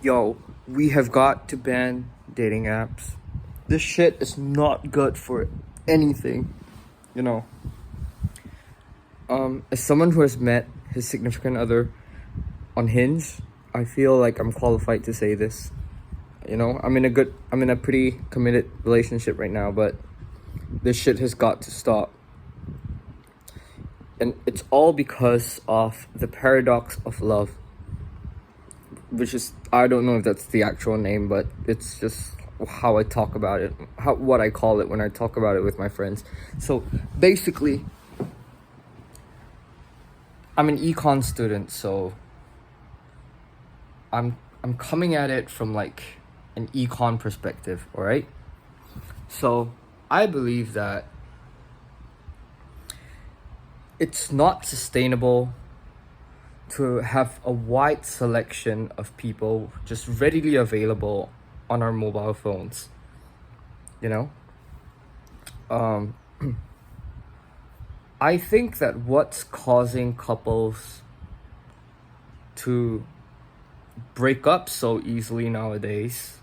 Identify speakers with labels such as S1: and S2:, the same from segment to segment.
S1: Yo, we have got to ban dating apps. This shit is not good for anything, you know. As someone who has met his significant other on Hinge, I feel like I'm qualified to say this. You know, I'm in a pretty committed relationship right now, but this shit has got to stop. And it's all because of the paradox of love, which is, I don't know if that's the actual name, but it's just how I talk about it, what I call it when I talk about it with my friends. So basically, I'm an econ student, so I'm coming at it from like an econ perspective, all right? So I believe that it's not sustainable to have a wide selection of people just readily available on our mobile phones, you know? I think that what's causing couples to break up so easily nowadays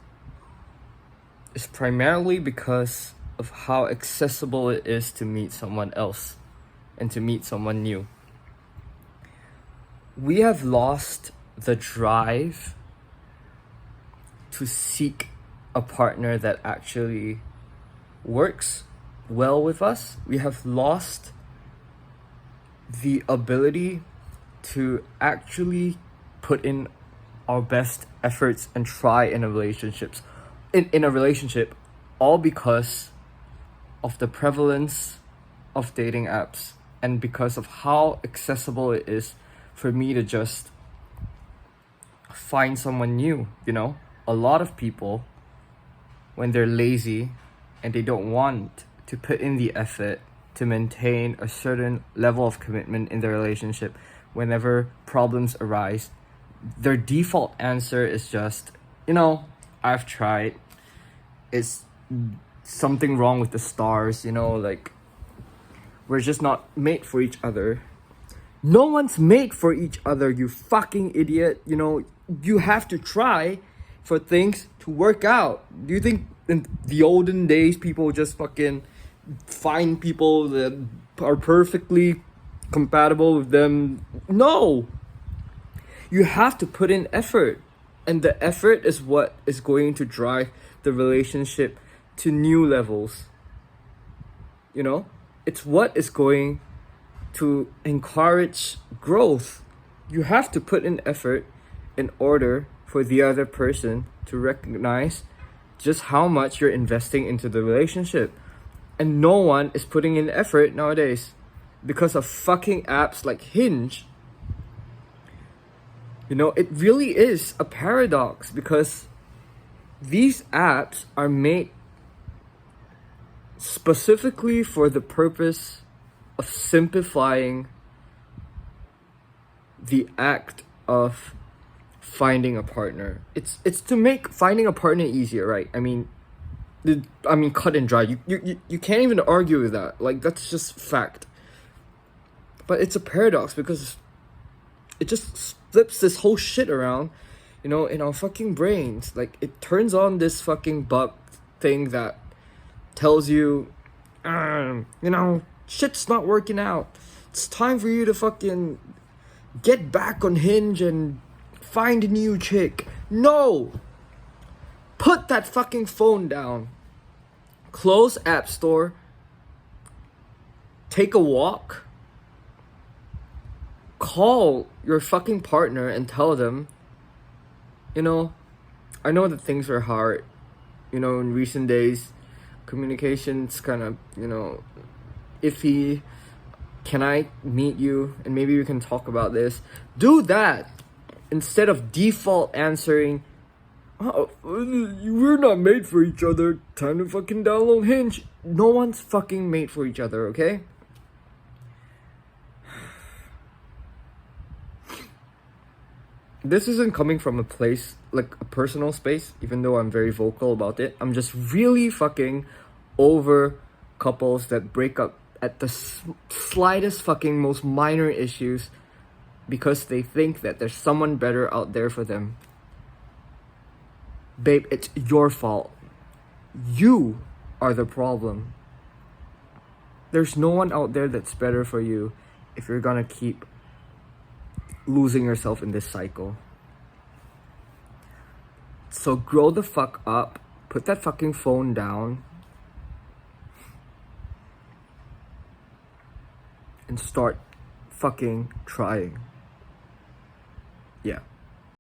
S1: is primarily because of how accessible it is to meet someone else and to meet someone new. We have lost the drive to seek a partner that actually works well with us. We have lost the ability to actually put in our best efforts and try in a relationship, all because of the prevalence of dating apps and because of how accessible it is for me to just find someone new, you know? A lot of people, when they're lazy and they don't want to put in the effort to maintain a certain level of commitment in their relationship, whenever problems arise, their default answer is just, you know, I've tried. It's something wrong with the stars, you know, like, we're just not made for each other. No one's made for each other, you fucking idiot. You know, you have to try for things to work out. Do you think in the olden days people just fucking find people that are perfectly compatible with them? No. You have to put in effort. And the effort is what is going to drive the relationship to new levels. You know? It's what is going to encourage growth. You have to put in effort in order for the other person to recognize just how much you're investing into the relationship. And no one is putting in effort nowadays because of fucking apps like Hinge. You know, it really is a paradox because these apps are made specifically for the purpose of simplifying the act of finding a partner. It's to make finding a partner easier, right? I mean, cut and dry. You can't even argue with that. Like, that's just fact. But it's a paradox because it just flips this whole shit around, you know, in our fucking brains. Like, it turns on this fucking bug thing that tells you, you know, shit's not working out. It's time for you to fucking get back on Hinge and find a new chick. No! Put that fucking phone down. Close App Store. Take a walk. Call your fucking partner and tell them, you know, I know that things are hard. You know, in recent days, communication's kind of, you know, iffy. Can I meet you and maybe we can talk about this? Do that instead of default answering, oh, we're not made for each other. Time to fucking download Hinge. No one's fucking made for each other, okay? This isn't coming from a place, like a personal space, even though I'm very vocal about it. I'm just really fucking over couples that break up at the slightest fucking most minor issues because they think that there's someone better out there for them. Babe, it's your fault. You are the problem. There's no one out there that's better for you if you're gonna keep losing yourself in this cycle. So grow the fuck up. Put that fucking phone down. And start fucking trying. Yeah.